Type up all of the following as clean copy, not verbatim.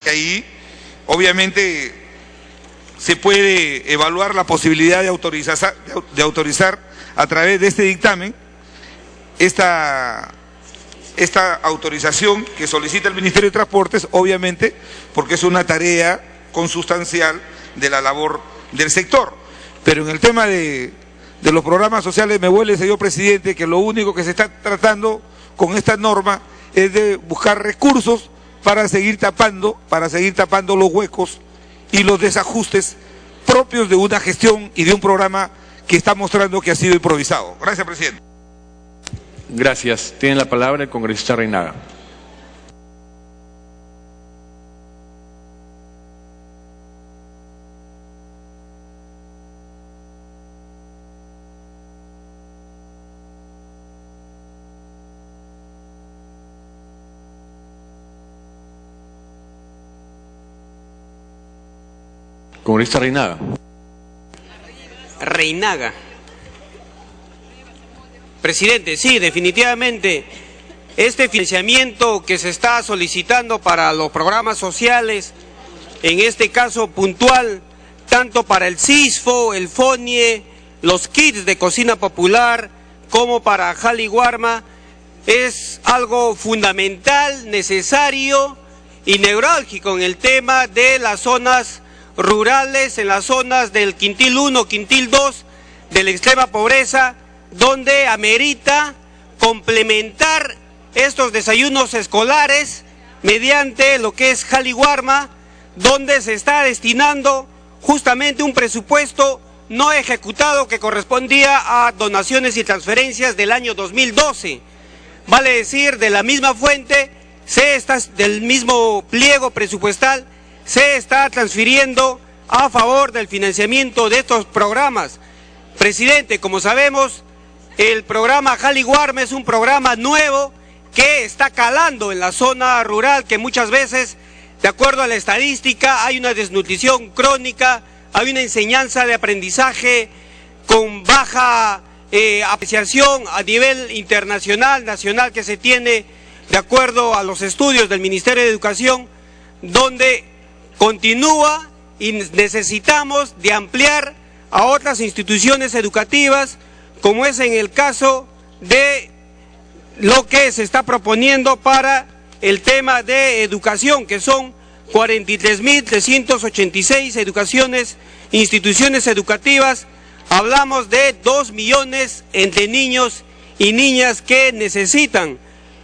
Ahí, obviamente, se puede evaluar la posibilidad de autorizar a través de este dictamen esta autorización que solicita el Ministerio de Transportes, obviamente, porque es una tarea consustancial de la labor del sector. Pero en el tema de los programas sociales, me huele, señor presidente, que lo único que se está tratando con esta norma es de buscar recursos para seguir tapando los huecos y los desajustes propios de una gestión y de un programa que está mostrando que ha sido improvisado. Gracias, presidente. Gracias. Tiene la palabra el congresista Reinaga. Congresista Reinaga. Reinaga. Presidente, sí, definitivamente, este financiamiento que se está solicitando para los programas sociales, en este caso puntual, tanto para el CISFO, el FONIE, los kits de cocina popular, como para Jali Warma, es algo fundamental, necesario y neurálgico en el tema de las zonas rurales, en las zonas del quintil 1, quintil 2, de la extrema pobreza, donde amerita complementar estos desayunos escolares mediante lo que es Jali Warma, donde se está destinando justamente un presupuesto no ejecutado que correspondía a donaciones y transferencias del año 2012. Vale decir, de la misma fuente, del mismo pliego presupuestal, se está transfiriendo a favor del financiamiento de estos programas. Presidente, como sabemos, el programa Jali Warma es un programa nuevo que está calando en la zona rural, que muchas veces, de acuerdo a la estadística, hay una desnutrición crónica, hay una enseñanza de aprendizaje con baja apreciación a nivel internacional, nacional, que se tiene de acuerdo a los estudios del Ministerio de Educación, donde continúa y necesitamos de ampliar a otras instituciones educativas, como es en el caso de lo que se está proponiendo para el tema de educación, que son 43.386 instituciones educativas. Hablamos de 2 millones entre niños y niñas que necesitan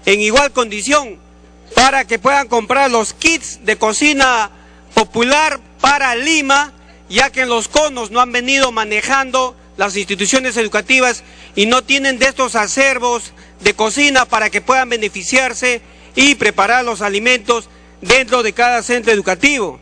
en igual condición para que puedan comprar los kits de cocina popular para Lima, ya que en los conos no han venido manejando las instituciones educativas y no tienen de estos acervos de cocina para que puedan beneficiarse y preparar los alimentos dentro de cada centro educativo.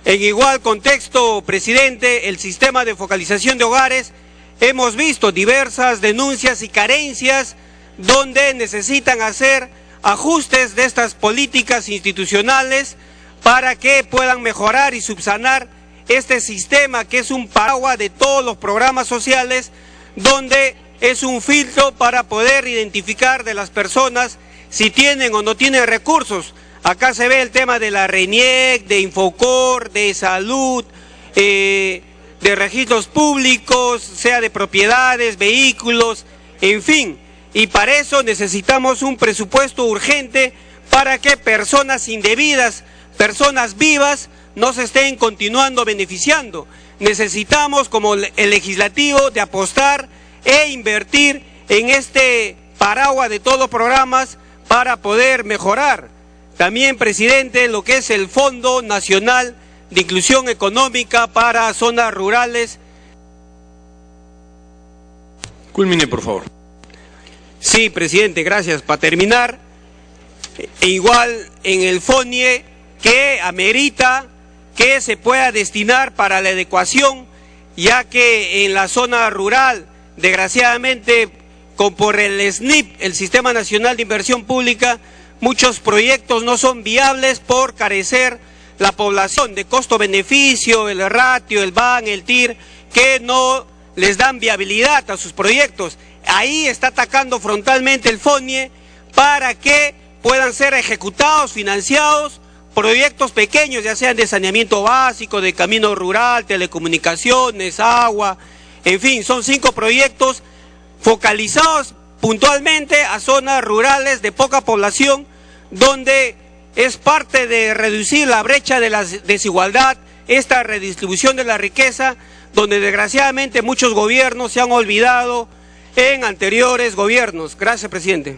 En igual contexto, presidente, el sistema de focalización de hogares, hemos visto diversas denuncias y carencias donde necesitan hacer ajustes de estas políticas institucionales para que puedan mejorar y subsanar este sistema que es un paraguas de todos los programas sociales, donde es un filtro para poder identificar de las personas si tienen o no tienen recursos. Acá se ve el tema de la RENIEC, de Infocor, de salud, de registros públicos, sea de propiedades, vehículos, en fin. Y para eso necesitamos un presupuesto urgente para que personas indebidas, personas vivas, no se estén continuando beneficiando. Necesitamos, como el legislativo, de apostar e invertir en este paraguas de todos los programas para poder mejorar. También, presidente, lo que es el Fondo Nacional de Inclusión Económica para zonas rurales. Culmine, por favor. Sí, presidente, gracias. Para terminar, igual en el FONIE, que amerita que se pueda destinar para la adecuación, ya que en la zona rural, desgraciadamente, por el SNIP, el Sistema Nacional de Inversión Pública, muchos proyectos no son viables por carecer la población de costo-beneficio, el ratio, el BAN, el TIR, que no les dan viabilidad a sus proyectos. Ahí está atacando frontalmente el FONIE para que puedan ser ejecutados, financiados proyectos pequeños, ya sean de saneamiento básico, de camino rural, telecomunicaciones, agua, en fin, son 5 proyectos focalizados puntualmente a zonas rurales de poca población, donde es parte de reducir la brecha de la desigualdad, esta redistribución de la riqueza, donde desgraciadamente muchos gobiernos se han olvidado en anteriores gobiernos. Gracias, presidente.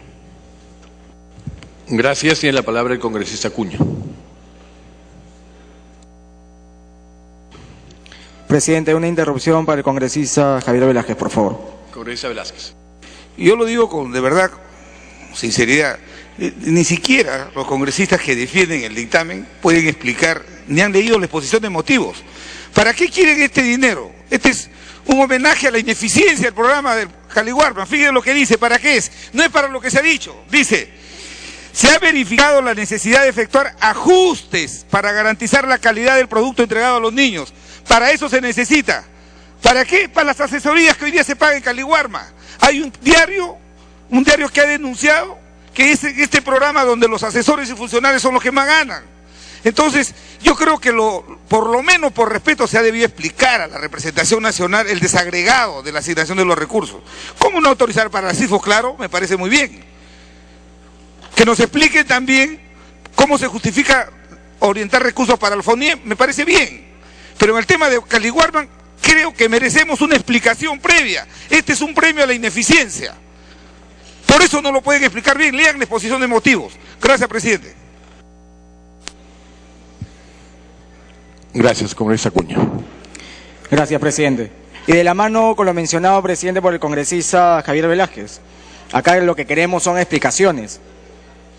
Gracias. Tiene la palabra el congresista Acuña. Presidente, una interrupción para el congresista Javier Velázquez, por favor. Congresista Velázquez. Yo lo digo con, de verdad, sinceridad, ni siquiera los congresistas que defienden el dictamen pueden explicar, ni han leído la exposición de motivos. ¿Para qué quieren este dinero? Este es un homenaje a la ineficiencia del programa del Caliwarma. Fíjense lo que dice, ¿para qué es? No es para lo que se ha dicho. Dice, se ha verificado la necesidad de efectuar ajustes para garantizar la calidad del producto entregado a los niños. Para eso se necesita. ¿Para qué? Para las asesorías que hoy día se pagan en Caliwarma. Hay un diario que ha denunciado que es este programa donde los asesores y funcionarios son los que más ganan. Entonces, yo creo que por lo menos por respeto se ha debido explicar a la representación nacional el desagregado de la asignación de los recursos. ¿Cómo no autorizar para las CIFOS? Claro, me parece muy bien. Que nos expliquen también cómo se justifica orientar recursos para el FONIEM, me parece bien. Pero en el tema de Caliwarma creo que merecemos una explicación previa. Este es un premio a la ineficiencia. Por eso no lo pueden explicar bien. Lean la exposición de motivos. Gracias, presidente. Gracias, congresista Acuña. Gracias, presidente. Y de la mano con lo mencionado, presidente, por el congresista Javier Velázquez, acá lo que queremos son explicaciones.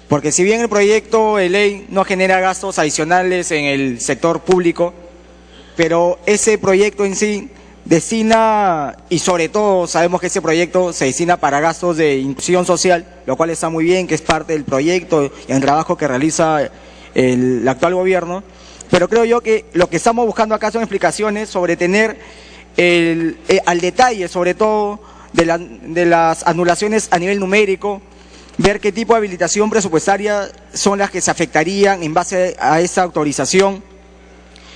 Porque si bien el proyecto de ley no genera gastos adicionales en el sector público, pero ese proyecto en sí destina, y sobre todo sabemos que ese proyecto se destina para gastos de inclusión social, lo cual está muy bien, que es parte del proyecto y el trabajo que realiza el actual gobierno, pero creo yo que lo que estamos buscando acá son explicaciones sobre tener al detalle, sobre todo de las anulaciones a nivel numérico, ver qué tipo de habilitación presupuestaria son las que se afectarían en base a esa autorización,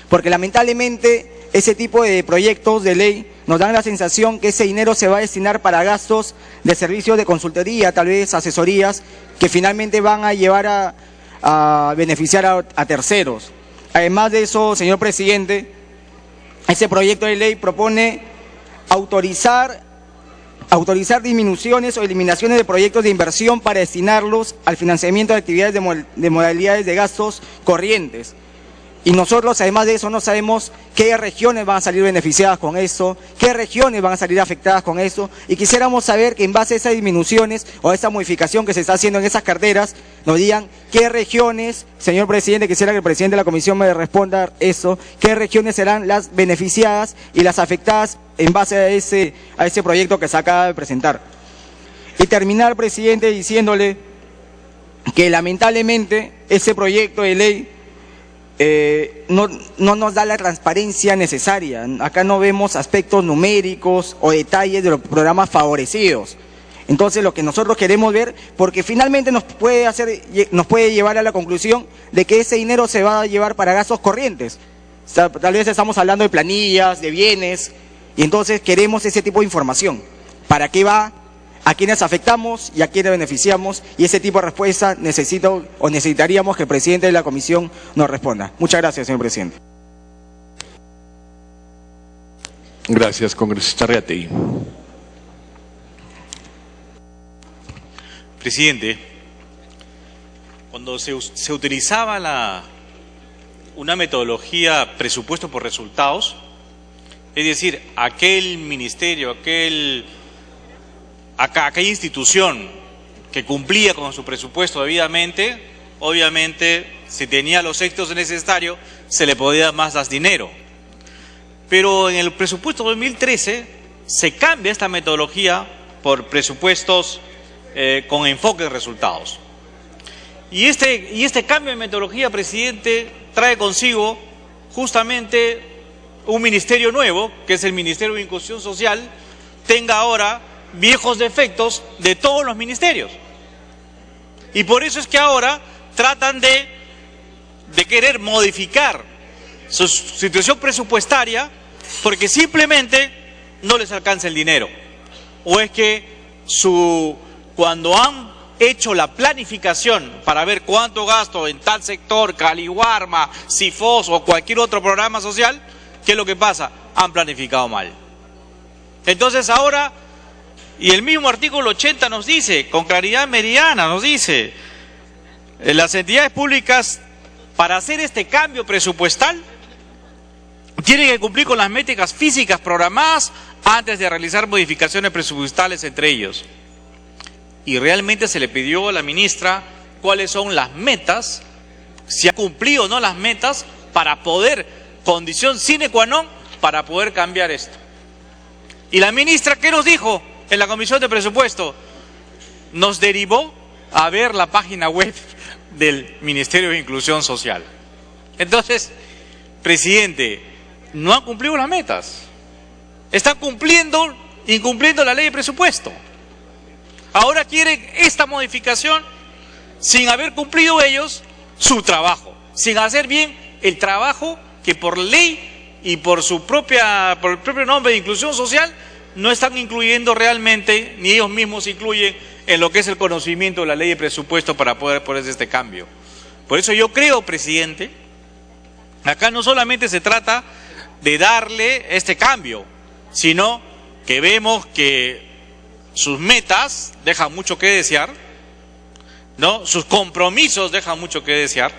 porque lamentablemente ese tipo de proyectos de ley nos dan la sensación que ese dinero se va a destinar para gastos de servicios de consultoría, tal vez asesorías, que finalmente van a llevar a beneficiar a terceros. Además de eso, señor presidente, ese proyecto de ley propone autorizar disminuciones o eliminaciones de proyectos de inversión para destinarlos al financiamiento de actividades de modalidades de gastos corrientes. Y nosotros, además de eso, no sabemos qué regiones van a salir beneficiadas con eso, qué regiones van a salir afectadas con eso, y quisiéramos saber que en base a esas disminuciones o a esa modificación que se está haciendo en esas carteras, nos digan qué regiones, señor presidente, quisiera que el presidente de la comisión me responda eso, qué regiones serán las beneficiadas y las afectadas en base a ese proyecto que se acaba de presentar. Y terminar, presidente, diciéndole que lamentablemente ese proyecto de ley no nos da la transparencia necesaria. Acá no vemos aspectos numéricos o detalles de los programas favorecidos. Entonces lo que nosotros queremos ver, porque finalmente nos puede llevar a la conclusión de que ese dinero se va a llevar para gastos corrientes. O sea, tal vez estamos hablando de planillas, de bienes, y entonces queremos ese tipo de información. ¿Para qué va? ¿A quiénes afectamos y a quiénes beneficiamos? Y ese tipo de respuesta necesitaríamos que el presidente de la comisión nos responda. Muchas gracias, señor presidente. Gracias, congresista Reategui. Presidente, cuando se utilizaba una metodología presupuesto por resultados, es decir, aquel ministerio, aquella institución que cumplía con su presupuesto debidamente, obviamente, si tenía los éxitos necesarios, se le podía dar más dinero. Pero en el presupuesto 2013 se cambia esta metodología por presupuestos con enfoque en resultados. Y este cambio de metodología, presidente, trae consigo justamente un ministerio nuevo, que es el Ministerio de Inclusión Social, tenga ahora viejos defectos de todos los ministerios. Y por eso es que ahora tratan de de querer modificar su situación presupuestaria porque simplemente no les alcanza el dinero. O es que cuando han hecho la planificación para ver cuánto gasto en tal sector, Caliwarma, Cifos o cualquier otro programa social, ¿qué es lo que pasa? Han planificado mal. Entonces ahora, y el mismo artículo 80 nos dice, con claridad meridiana nos dice, las entidades públicas para hacer este cambio presupuestal tienen que cumplir con las métricas físicas programadas antes de realizar modificaciones presupuestales entre ellos. Y realmente se le pidió a la ministra cuáles son las metas, si ha cumplido o no las metas, para poder, condición sine qua non, para poder cambiar esto. Y la ministra, ¿qué nos dijo en la Comisión de Presupuesto? Nos derivó a ver la página web del Ministerio de Inclusión Social. Entonces, presidente, no han cumplido las metas. Están incumpliendo la ley de presupuesto. Ahora quieren esta modificación sin haber cumplido ellos su trabajo, sin hacer bien el trabajo que por ley y por el propio nombre de inclusión social no están incluyendo realmente, ni ellos mismos incluyen en lo que es el conocimiento de la ley de presupuesto para poder hacer este cambio. Por eso yo creo, presidente, acá no solamente se trata de darle este cambio, sino que vemos que sus metas dejan mucho que desear, ¿no? Sus compromisos dejan mucho que desear,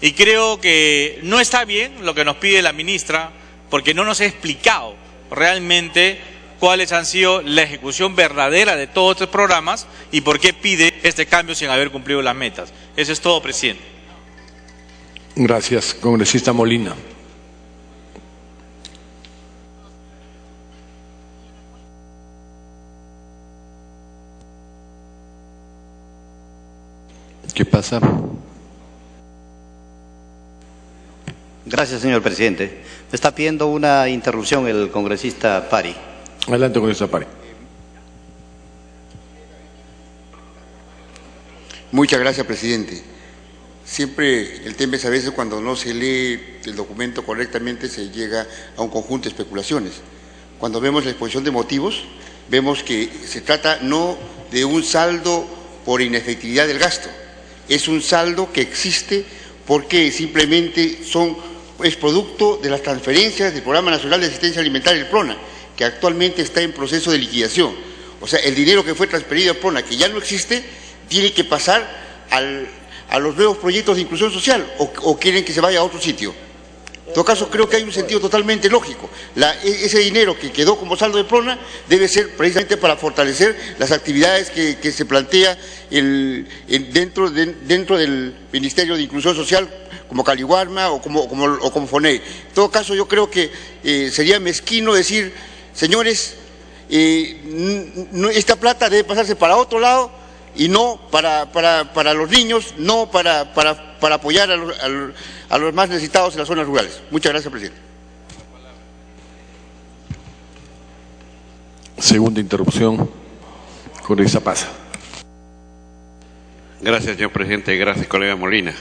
y creo que no está bien lo que nos pide la ministra, porque no nos ha explicado realmente cuáles han sido la ejecución verdadera de todos estos programas y por qué pide este cambio sin haber cumplido las metas. Eso es todo, presidente. Gracias, congresista Molina. ¿Qué pasa? Gracias, señor presidente. Me está pidiendo una interrupción el congresista Pari. Adelante, congresista Pari. Muchas gracias, presidente. Siempre el tema es a veces cuando no se lee el documento correctamente se llega a un conjunto de especulaciones. Cuando vemos la exposición de motivos, vemos que se trata no de un saldo por inefectividad del gasto, es un saldo que existe porque simplemente es producto de las transferencias del Programa Nacional de Asistencia Alimentaria, el PRONA, que actualmente está en proceso de liquidación. O sea, el dinero que fue transferido al PRONA, que ya no existe, tiene que pasar a los nuevos proyectos de inclusión social, o quieren que se vaya a otro sitio. En todo caso, creo que hay un sentido totalmente lógico. Ese dinero que quedó como saldo de PRONA debe ser precisamente para fortalecer las actividades que se plantea dentro del Ministerio de Inclusión Social, como Caliwarma o como FONEI. En todo caso, yo creo que sería mezquino decir, señores, esta plata debe pasarse para otro lado y no para los niños, no para apoyar a los más necesitados en las zonas rurales. Muchas gracias, presidente. Segunda interrupción, congresista Pasa. Gracias, señor presidente. Gracias, colega Molina.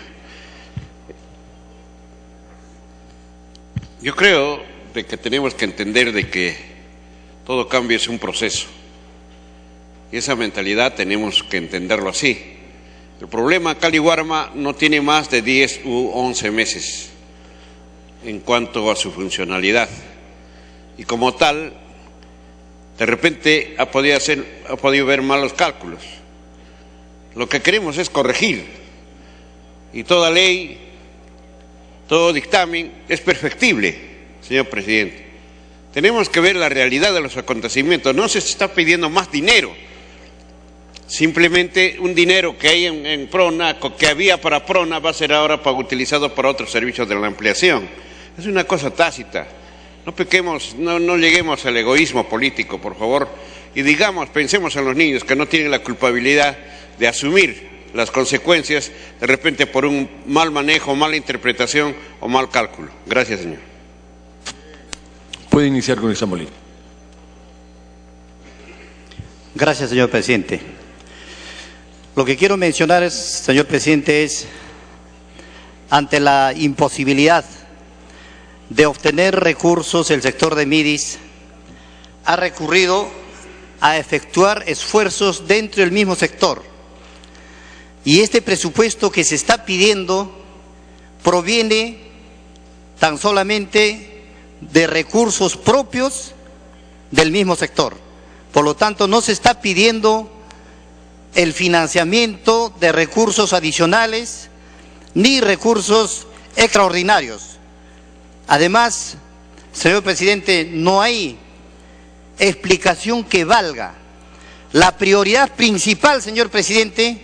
Yo creo de que tenemos que entender de que todo cambio es un proceso. Y esa mentalidad tenemos que entenderlo así. El problema, Caliwarma no tiene más de 10 u 11 meses en cuanto a su funcionalidad. Y como tal, de repente ha podido ver malos cálculos. Lo que queremos es corregir. Y toda ley, todo dictamen es perfectible, señor presidente. Tenemos que ver la realidad de los acontecimientos. No se está pidiendo más dinero. Simplemente un dinero que hay en PRONA, que había para PRONA, va a ser ahora utilizado para otros servicios de la ampliación. Es una cosa tácita. No pequemos, no lleguemos al egoísmo político, por favor. Y pensemos en los niños que no tienen la culpabilidad de asumir las consecuencias de repente por un mal manejo, mala interpretación o mal cálculo. Gracias, señor. Puede iniciar con esa Molina. Gracias, señor presidente. Lo que quiero mencionar, señor presidente, es ante la imposibilidad de obtener recursos, el sector de Midis ha recurrido a efectuar esfuerzos dentro del mismo sector. Y este presupuesto que se está pidiendo proviene tan solamente de recursos propios del mismo sector. Por lo tanto, no se está pidiendo el financiamiento de recursos adicionales ni recursos extraordinarios. Además, señor presidente, no hay explicación que valga. La prioridad principal, señor presidente,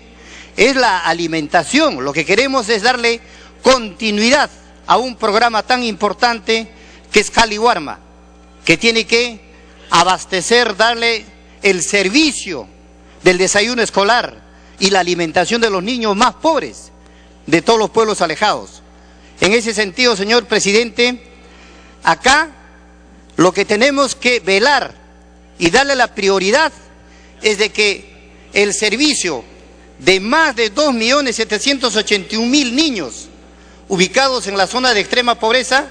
es la alimentación. Lo que queremos es darle continuidad a un programa tan importante que es Cali-Huarma, que tiene que abastecer, darle el servicio del desayuno escolar y la alimentación de los niños más pobres de todos los pueblos alejados. En ese sentido, señor presidente, acá lo que tenemos que velar y darle la prioridad es de que el servicio de más de 2.781.000 niños ubicados en la zona de extrema pobreza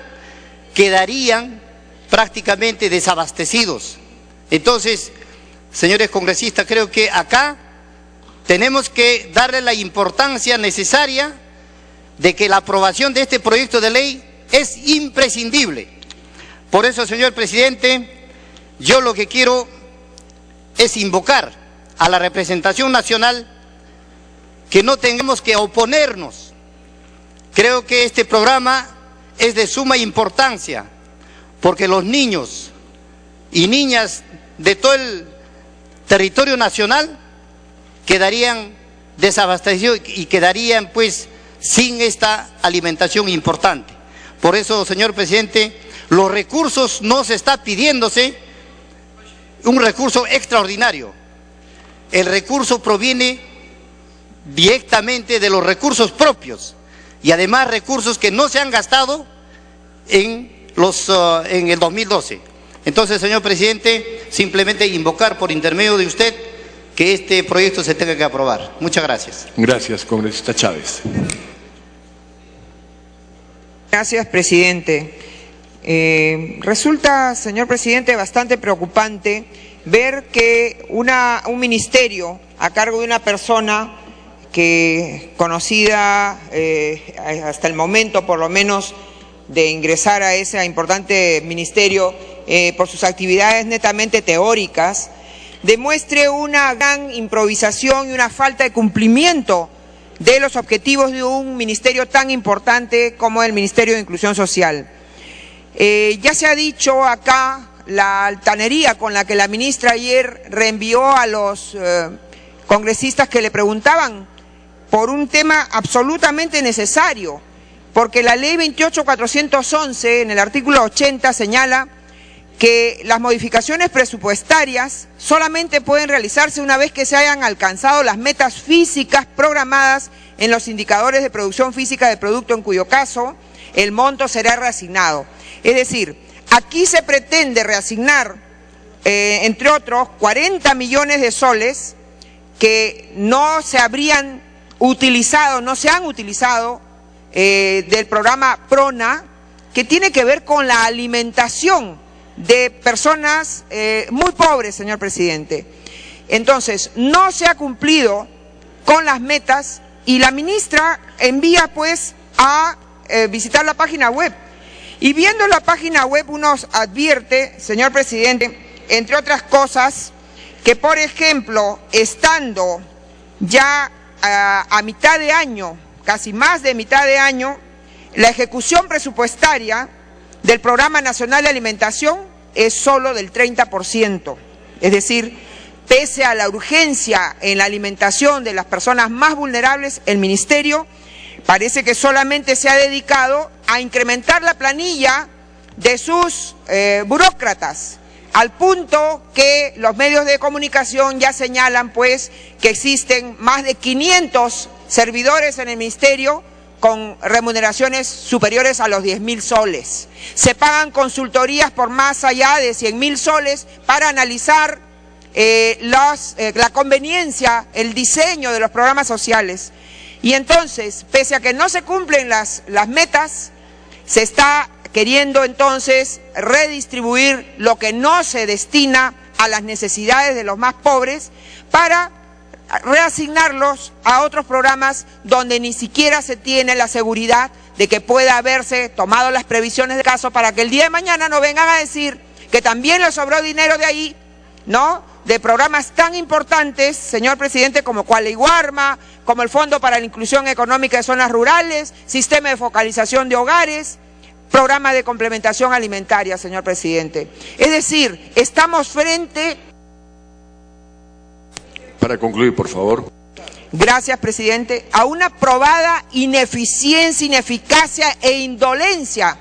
quedarían prácticamente desabastecidos. Entonces, señores congresistas, creo que acá tenemos que darle la importancia necesaria de que la aprobación de este proyecto de ley es imprescindible. Por eso, señor presidente, yo lo que quiero es invocar a la representación nacional que no tengamos que oponernos. Creo que este programa es de suma importancia porque los niños y niñas de todo el territorio nacional quedarían desabastecidos y quedarían pues sin esta alimentación importante. Por eso, señor presidente, los recursos no se está pidiéndose un recurso extraordinario. El recurso proviene directamente de los recursos propios y además recursos que no se han gastado en el 2012. Entonces, señor presidente, simplemente invocar por intermedio de usted que este proyecto se tenga que aprobar. Muchas gracias. Gracias, congresista Chávez. Gracias, presidente. Resulta, señor presidente, bastante preocupante ver que un ministerio a cargo de una persona que conocida hasta el momento, por lo menos, de ingresar a ese importante ministerio por sus actividades netamente teóricas, demuestre una gran improvisación y una falta de cumplimiento de los objetivos de un ministerio tan importante como el Ministerio de Inclusión Social. Ya se ha dicho acá la altanería con la que la ministra ayer reenvió a los congresistas que le preguntaban por un tema absolutamente necesario, porque la ley 28.411 en el artículo 80 señala que las modificaciones presupuestarias solamente pueden realizarse una vez que se hayan alcanzado las metas físicas programadas en los indicadores de producción física del producto, en cuyo caso el monto será reasignado. Es decir, aquí se pretende reasignar, entre otros, 40 millones de soles que no se habrían utilizado, no se han utilizado del programa PRONA, que tiene que ver con la alimentación de personas muy pobres, señor presidente. Entonces, no se ha cumplido con las metas y la ministra envía pues a visitar la página web. Y viendo la página web uno advierte, señor presidente, entre otras cosas, que por ejemplo, estando ya a mitad de año, casi más de mitad de año, la ejecución presupuestaria del Programa Nacional de Alimentación es solo del 30%. Es decir, pese a la urgencia en la alimentación de las personas más vulnerables, el Ministerio parece que solamente se ha dedicado a incrementar la planilla de sus burócratas, al punto que los medios de comunicación ya señalan pues que existen más de 500 servidores en el Ministerio con remuneraciones superiores a los 10.000 soles. Se pagan consultorías por más allá de 100.000 soles para analizar la conveniencia, el diseño de los programas sociales. Y entonces, pese a que no se cumplen las metas, se está queriendo entonces redistribuir lo que no se destina a las necesidades de los más pobres para reasignarlos a otros programas donde ni siquiera se tiene la seguridad de que pueda haberse tomado las previsiones de caso, para que el día de mañana no vengan a decir que también les sobró dinero de ahí, ¿no?, de programas tan importantes, señor presidente, como Cualeiguarma, como el Fondo para la Inclusión Económica de Zonas Rurales, Sistema de Focalización de Hogares, Programa de Complementación Alimentaria, señor presidente. Es decir, estamos frente... Para concluir, por favor. Gracias, presidente. A una probada ineficiencia, ineficacia e indolencia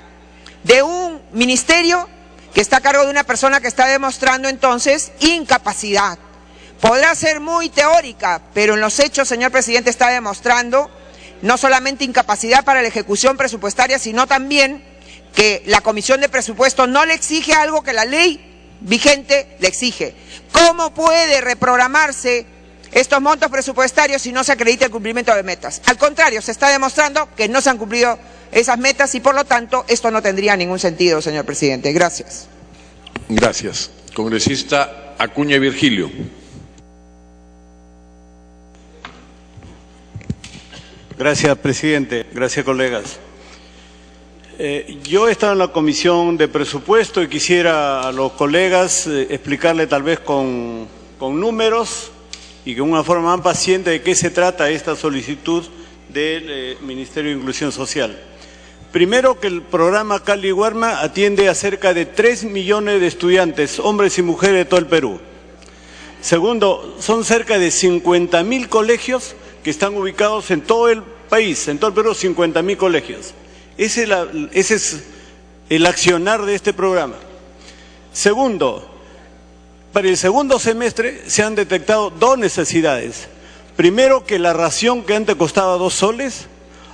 de un ministerio que está a cargo de una persona que está demostrando entonces incapacidad. Podrá ser muy teórica, pero en los hechos, señor presidente, está demostrando no solamente incapacidad para la ejecución presupuestaria, sino también que la Comisión de Presupuestos no le exige algo que la ley vigente le exige. ¿Cómo puede reprogramarse estos montos presupuestarios si no se acredita el cumplimiento de metas? Al contrario, se está demostrando que no se han cumplido esas metas y por lo tanto esto no tendría ningún sentido, señor presidente. Gracias. Gracias. Congresista Acuña Virgilio. Gracias, presidente. Gracias, colegas. Yo he estado en la Comisión de Presupuesto y quisiera a los colegas explicarle tal vez con números y con una forma más paciente de qué se trata esta solicitud del Ministerio de Inclusión Social. Primero, que el programa Cualeiguarma atiende a cerca de 3 millones de estudiantes, hombres y mujeres de todo el Perú. Segundo, son cerca de 50.000 colegios que están ubicados en todo el país, en todo el Perú, 50.000 colegios. Ese es el accionar de este programa. Segundo, para el segundo semestre se han detectado dos necesidades. Primero, que la ración que antes costaba 2 soles,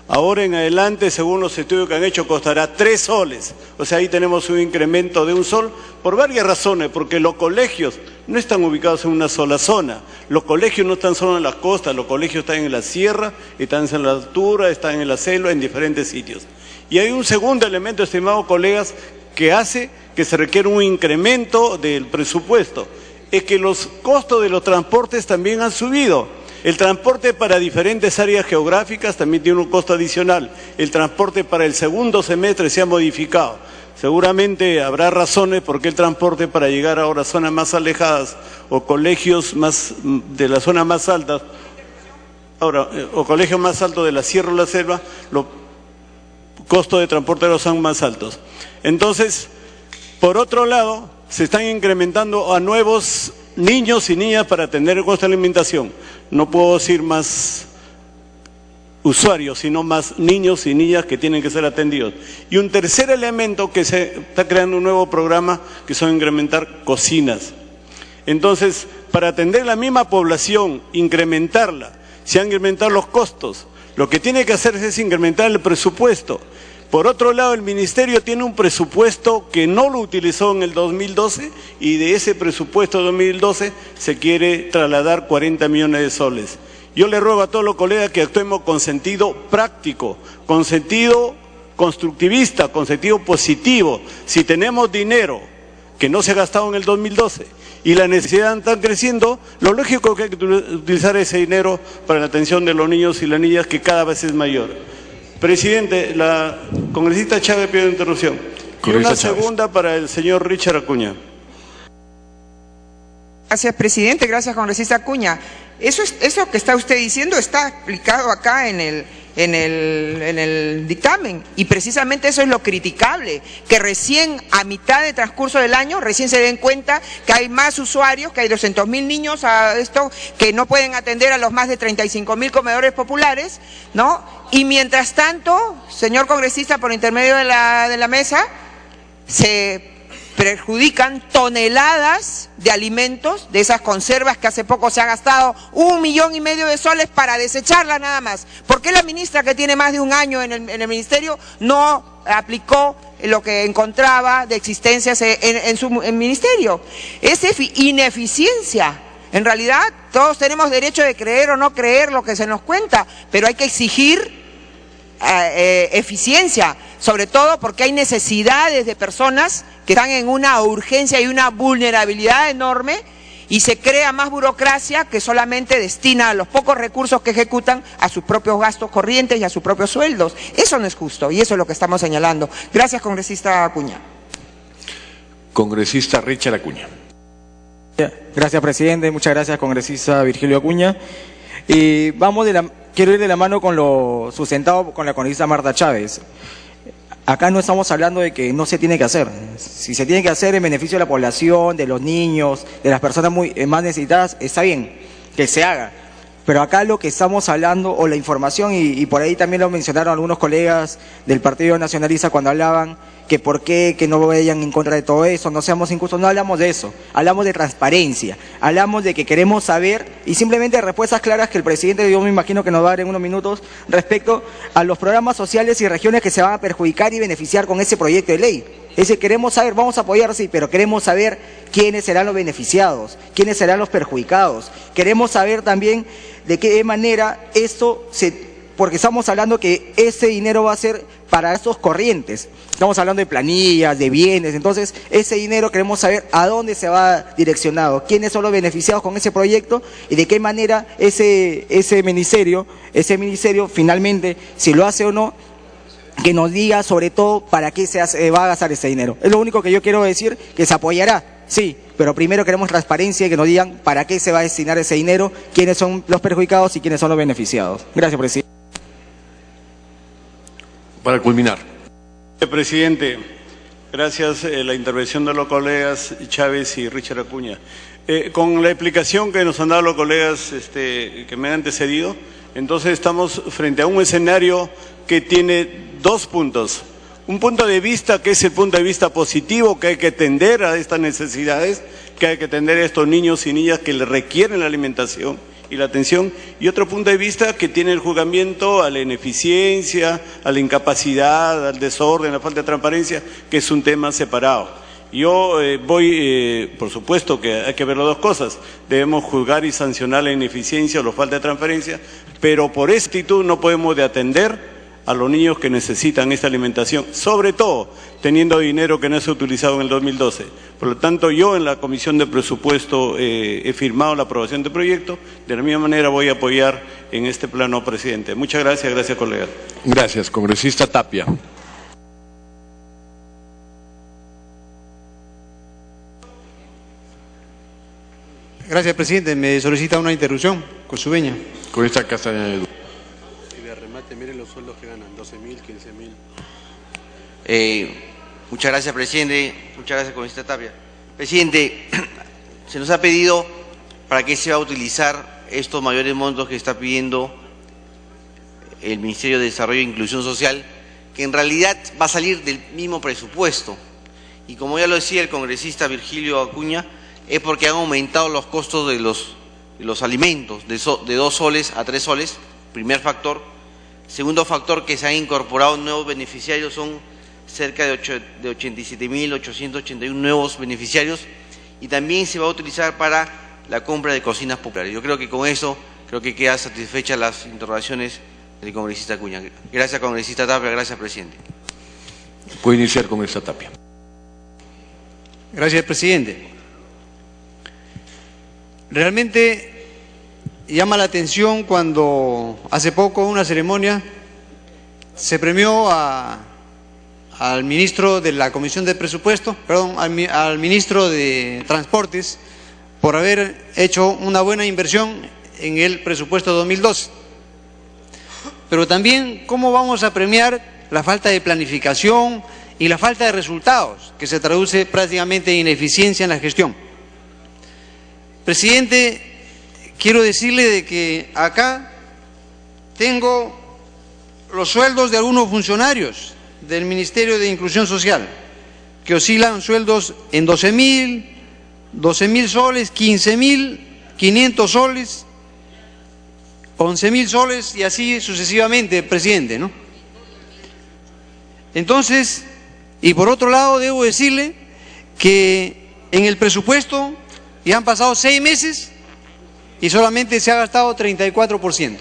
ahora en adelante, según los estudios que han hecho, costará 3 soles. O sea, ahí tenemos un incremento de 1 sol por varias razones, porque los colegios no están ubicados en una sola zona. Los colegios no están solo en las costas, los colegios están en la sierra, están en la altura, están en la selva, en diferentes sitios. Y hay un segundo elemento, estimados colegas, que hace que se requiera un incremento del presupuesto. Es que los costos de los transportes también han subido. El transporte para diferentes áreas geográficas también tiene un costo adicional. El transporte para el segundo semestre se ha modificado. Seguramente habrá razones por qué el transporte para llegar ahora a zonas más alejadas o colegios más de las zonas más altas, o colegios más altos de la sierra o la selva, los costos de transporte son más altos. Entonces, por otro lado, se están incrementando a nuevos niños y niñas para atender el costo de alimentación. No puedo decir más usuarios, sino más niños y niñas que tienen que ser atendidos. Y un tercer elemento, que se está creando un nuevo programa, que son incrementar cocinas. Entonces, para atender la misma población, incrementarla, se han incrementado los costos. Lo que tiene que hacerse es incrementar el presupuesto. Por otro lado, el Ministerio tiene un presupuesto que no lo utilizó en el 2012 y de ese presupuesto de 2012 se quiere trasladar 40 millones de soles. Yo le ruego a todos los colegas que actuemos con sentido práctico, con sentido constructivista, con sentido positivo. Si tenemos dinero que no se ha gastado en el 2012 y la necesidad está creciendo, lo lógico es que hay que utilizar ese dinero para la atención de los niños y las niñas, que cada vez es mayor. Presidente, la congresista Chávez pide interrupción. Y una segunda para el señor Richard Acuña. Gracias, presidente. Gracias, congresista Acuña. Eso que está usted diciendo está explicado acá en el dictamen, y precisamente eso es lo criticable, que recién a mitad de transcurso del año recién se den cuenta que hay más usuarios, que hay 200.000 niños a esto, que no pueden atender a los más de 35.000 comedores populares, ¿no? Y mientras tanto, señor congresista, por intermedio de la mesa, se perjudican toneladas de alimentos, de esas conservas que hace poco se ha gastado 1,5 millones de soles para desecharlas nada más. ¿Por qué la ministra, que tiene más de un año en el ministerio, no aplicó lo que encontraba de existencias en su ministerio? Es ineficiencia. En realidad, todos tenemos derecho de creer o no creer lo que se nos cuenta, pero hay que exigir eficiencia, sobre todo porque hay necesidades de personas que están en una urgencia y una vulnerabilidad enorme, y se crea más burocracia que solamente destina los pocos recursos que ejecutan a sus propios gastos corrientes y a sus propios sueldos. Eso no es justo, y eso es lo que estamos señalando. Gracias, congresista Acuña. Congresista Richard Acuña. Gracias, presidente. Muchas gracias, congresista Virgilio Acuña. Quiero ir de la mano con lo sustentado con la congresista Marta Chávez. Acá no estamos hablando de que no se tiene que hacer. Si se tiene que hacer en beneficio de la población, de los niños, de las personas más necesitadas, está bien que se haga. Pero acá lo que estamos hablando, o la información, y por ahí también lo mencionaron algunos colegas del Partido Nacionalista cuando hablaban, que por qué, que no vayan en contra de todo eso, no seamos injustos, no hablamos de eso, hablamos de transparencia, hablamos de que queremos saber, y simplemente respuestas claras que el presidente, yo me imagino que nos va a dar en unos minutos, respecto a los programas sociales y regiones que se van a perjudicar y beneficiar con ese proyecto de ley. Es decir, queremos saber, vamos a apoyar, sí, pero queremos saber quiénes serán los beneficiados, quiénes serán los perjudicados. Queremos saber también de qué manera esto porque estamos hablando que ese dinero va a ser para estos corrientes. Estamos hablando de planillas, de bienes, entonces ese dinero queremos saber a dónde se va direccionado, quiénes son los beneficiados con ese proyecto y de qué manera ese ministerio finalmente, si lo hace o no, que nos diga sobre todo para qué se va a gastar ese dinero. Es lo único que yo quiero decir, que se apoyará, sí, pero primero queremos transparencia y que nos digan para qué se va a destinar ese dinero, quiénes son los perjudicados y quiénes son los beneficiados. Gracias, presidente. Para culminar. Presidente, gracias la intervención de los colegas Chávez y Richard Acuña. Con la explicación que nos han dado los colegas que me han antecedido, entonces estamos frente a un escenario que tiene dos puntos. Un punto de vista que es el punto de vista positivo, que hay que atender a estas necesidades, que hay que atender a estos niños y niñas que le requieren la alimentación y la atención, y otro punto de vista que tiene el juzgamiento a la ineficiencia, a la incapacidad, al desorden, a la falta de transparencia, que es un tema separado. Yo por supuesto que hay que ver las dos cosas, debemos juzgar y sancionar la ineficiencia o la falta de transparencia, pero por esa actitud no podemos de atender a los niños que necesitan esta alimentación, sobre todo teniendo dinero que no se ha utilizado en el 2012. Por lo tanto, yo en la Comisión de Presupuesto he firmado la aprobación del proyecto, de la misma manera voy a apoyar en este plano, presidente. Muchas gracias, gracias, colega. Gracias, congresista Tapia. Gracias, presidente. Me solicita una interrupción con su veña. Con esta Castañeda de Edu. Miren los sueldos que ganan, 12.000, 15.000. Muchas gracias, presidente. Muchas gracias, congresista Tapia. Presidente, se nos ha pedido para qué se va a utilizar estos mayores montos que está pidiendo el Ministerio de Desarrollo e Inclusión Social, que en realidad va a salir del mismo presupuesto. Y como ya lo decía el congresista Virgilio Acuña, es porque han aumentado los costos de los alimentos de 2 soles a 3 soles, primer factor. Segundo factor, que se han incorporado nuevos beneficiarios, son cerca de 87.881 nuevos beneficiarios, y también se va a utilizar para la compra de cocinas populares. Yo creo que con eso quedan satisfechas las interrogaciones del congresista Acuña. Gracias, congresista Tapia. Gracias, presidente. Puede iniciar, congresista Tapia. Gracias, presidente. Realmente llama la atención cuando hace poco, una ceremonia, se premió al ministro de la Comisión de Presupuesto, al ministro de Transportes, por haber hecho una buena inversión en el presupuesto 2012. Pero también, ¿cómo vamos a premiar la falta de planificación y la falta de resultados, que se traduce prácticamente en ineficiencia en la gestión? Presidente, quiero decirle de que acá tengo los sueldos de algunos funcionarios del Ministerio de Inclusión Social, que oscilan sueldos en 12.000 soles, 15.500 soles, 11.000 soles y así sucesivamente, presidente, ¿no? Entonces, y por otro lado debo decirle que en el presupuesto ya han pasado 6 meses y solamente se ha gastado 34%.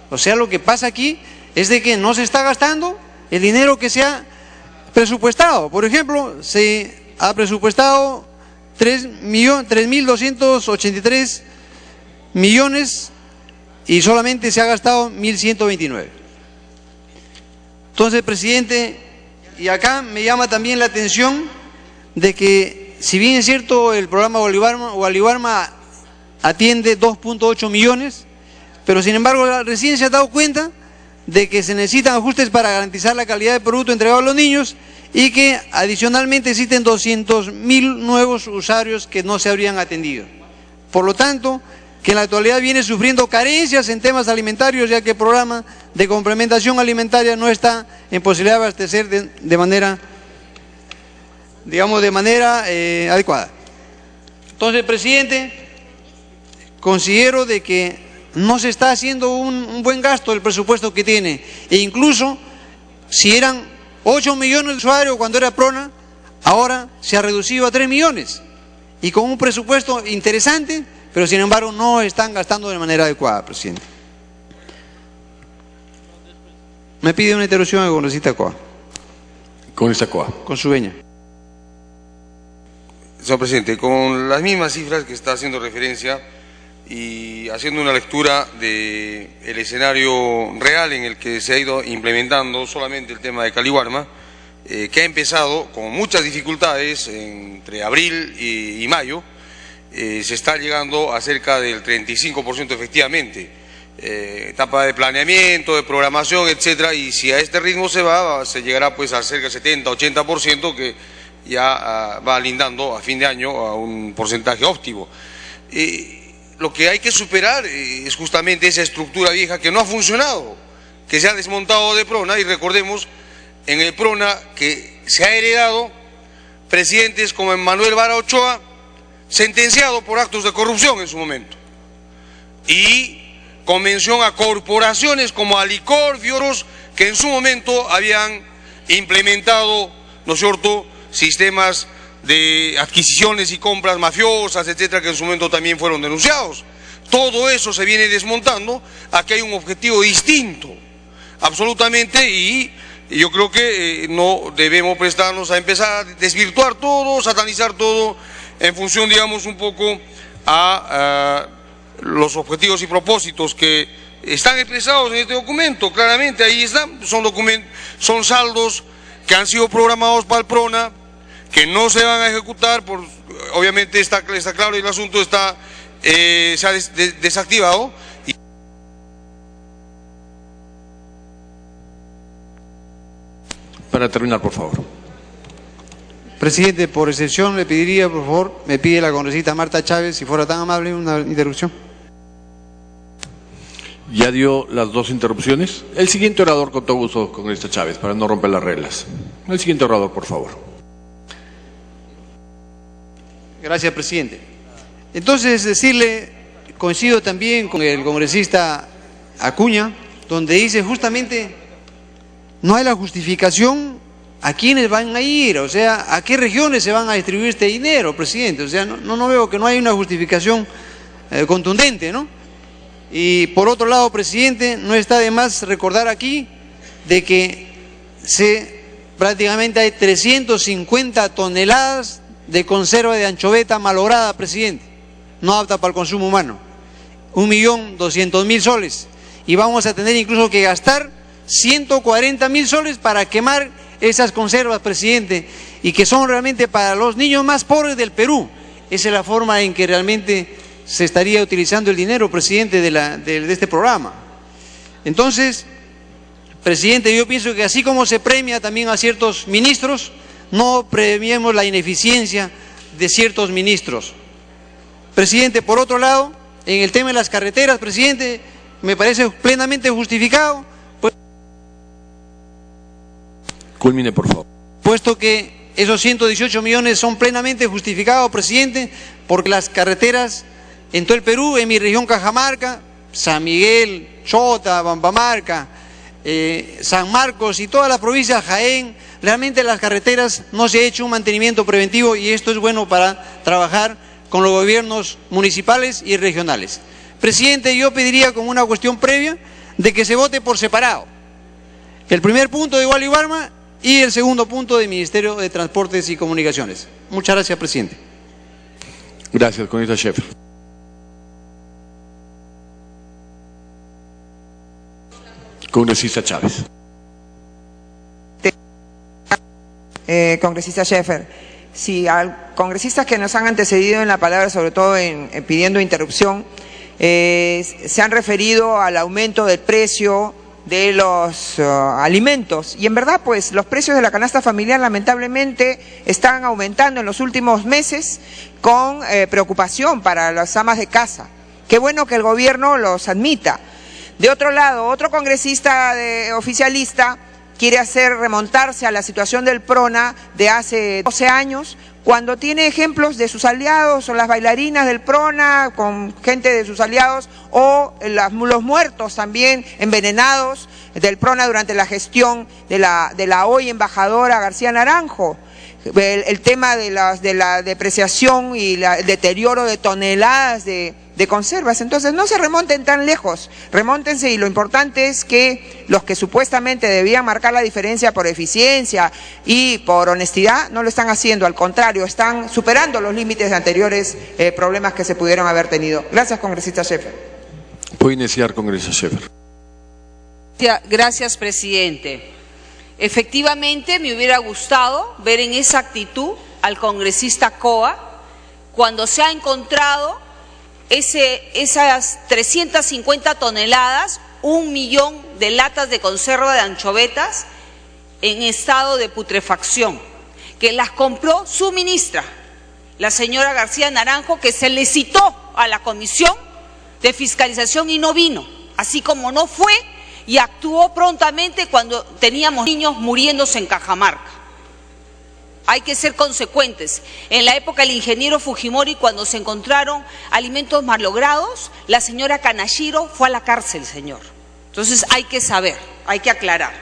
O sea, lo que pasa aquí es de que no se está gastando el dinero que se ha presupuestado. Por ejemplo, se ha presupuestado 3.283 millones y solamente se ha gastado 1.129. Entonces, presidente, y acá me llama también la atención de que, si bien es cierto, el programa Gualibarma atiende 2.8 millones, pero sin embargo recién se ha dado cuenta de que se necesitan ajustes para garantizar la calidad de producto entregado a los niños y que adicionalmente existen 200.000 nuevos usuarios que no se habrían atendido. Por lo tanto, que en la actualidad viene sufriendo carencias en temas alimentarios, ya que el programa de complementación alimentaria no está en posibilidad de abastecer de manera, digamos, adecuada. Entonces, presidente, considero de que no se está haciendo un buen gasto del presupuesto que tiene, e incluso si eran 8 millones de usuarios cuando era PRONA, ahora se ha reducido a 3 millones, y con un presupuesto interesante, pero sin embargo no están gastando de manera adecuada, presidente. Me pide una interrupción al congresista Coa. Congresista Coa. Con su veña. Señor presidente, con las mismas cifras que está haciendo referencia y haciendo una lectura del escenario real en el que se ha ido implementando solamente el tema de Caliwarma, que ha empezado con muchas dificultades entre abril y mayo, se está llegando a cerca del 35% efectivamente, etapa de planeamiento, de programación, etcétera, y si a este ritmo se va, se llegará pues a cerca del 70-80% que ya va lindando a fin de año a un porcentaje óptimo. Lo que hay que superar es justamente esa estructura vieja que no ha funcionado, que se ha desmontado de PRONA, y recordemos en el PRONA que se ha heredado presidentes como Emmanuel Vara Ochoa, sentenciado por actos de corrupción en su momento, y con mención a corporaciones como Alicor, Fioros, que en su momento habían implementado, ¿no es cierto?, sistemas de adquisiciones y compras mafiosas, etcétera, que en su momento también fueron denunciados. Todo eso se viene desmontando. Aquí hay un objetivo distinto, absolutamente, y yo creo que no debemos prestarnos a empezar a desvirtuar todo, satanizar todo, en función, digamos, un poco a los objetivos y propósitos que están expresados en este documento. Claramente ahí están, son saldos que han sido programados para el PRONA, que no se van a ejecutar, obviamente está claro, y el asunto se ha desactivado. Para terminar, por favor. Presidente, por excepción le pediría, por favor, me pide la congresista Marta Chávez, si fuera tan amable, una interrupción. Ya dio las dos interrupciones. El siguiente orador, con todo gusto, congresista Chávez, para no romper las reglas. El siguiente orador, por favor. Gracias, presidente. Entonces, decirle, coincido también con el congresista Acuña, donde dice justamente, no hay la justificación a quiénes van a ir, o sea, a qué regiones se van a distribuir este dinero, presidente. O sea, no veo que no hay una justificación contundente, ¿no? Y por otro lado, presidente, no está de más recordar aquí de que prácticamente hay 350 toneladas de conserva de anchoveta malograda, presidente, no apta para el consumo humano, 1.200.000 soles, y vamos a tener incluso que gastar 140.000 soles para quemar esas conservas, presidente, y que son realmente para los niños más pobres del Perú. Esa es la forma en que realmente se estaría utilizando el dinero, presidente, de este programa. Entonces, presidente, yo pienso que así como se premia también a ciertos ministros, no premiemos la ineficiencia de ciertos ministros. Presidente, por otro lado, en el tema de las carreteras, presidente, me parece plenamente justificado. Culmine, por favor. Puesto que esos 118 millones son plenamente justificados, presidente, porque las carreteras en todo el Perú, en mi región Cajamarca, San Miguel, Chota, Bambamarca, San Marcos y toda la provincia de Jaén, realmente las carreteras no se ha hecho un mantenimiento preventivo, y esto es bueno para trabajar con los gobiernos municipales y regionales. Presidente, yo pediría como una cuestión previa de que se vote por separado el primer punto de Gualeguaychú y el segundo punto del Ministerio de Transportes y Comunicaciones. Muchas gracias, presidente. Gracias, congresista Scheffer. Congresista Chávez. Congresista Scheffer, sí, a congresistas que nos han antecedido en la palabra, sobre todo pidiendo interrupción, se han referido al aumento del precio de los alimentos, y en verdad pues los precios de la canasta familiar lamentablemente están aumentando en los últimos meses con preocupación para las amas de casa. Qué bueno que el gobierno los admita. De otro lado, otro congresista oficialista quiere remontarse a la situación del PRONA de hace 12 años, cuando tiene ejemplos de sus aliados o las bailarinas del PRONA con gente de sus aliados o los muertos también envenenados del PRONA durante la gestión de la hoy embajadora García Naranjo. El tema de la depreciación y el deterioro de toneladas de conservas. Entonces no se remonten tan lejos, remóntense, y lo importante es que los que supuestamente debían marcar la diferencia por eficiencia y por honestidad no lo están haciendo, al contrario, están superando los límites de anteriores problemas que se pudieron haber tenido. Gracias, congresista Scheffer. Puede iniciar, congresista Scheffer. Gracias, presidente. Efectivamente, me hubiera gustado ver en esa actitud al congresista Coa cuando se ha encontrado esas 350 toneladas, 1 millón de latas de conserva de anchovetas en estado de putrefacción, que las compró su ministra, la señora García Naranjo, que se le citó a la Comisión de Fiscalización y no vino, así como no fue y actuó prontamente cuando teníamos niños muriéndose en Cajamarca. Hay que ser consecuentes. En la época del ingeniero Fujimori, cuando se encontraron alimentos malogrados, la señora Kanashiro fue a la cárcel, señor. Entonces hay que saber, hay que aclarar.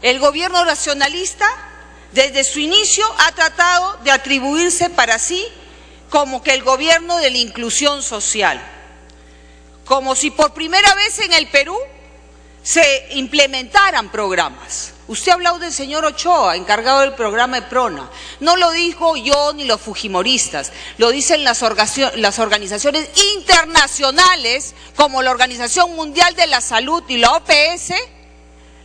El gobierno nacionalista, desde su inicio, ha tratado de atribuirse para sí como que el gobierno de la inclusión social. Como si por primera vez en el Perú se implementaran programas. Usted ha hablado del señor Ochoa, encargado del programa de PRONA. No lo digo yo ni los fujimoristas, lo dicen las organizaciones internacionales como la Organización Mundial de la Salud y la OPS,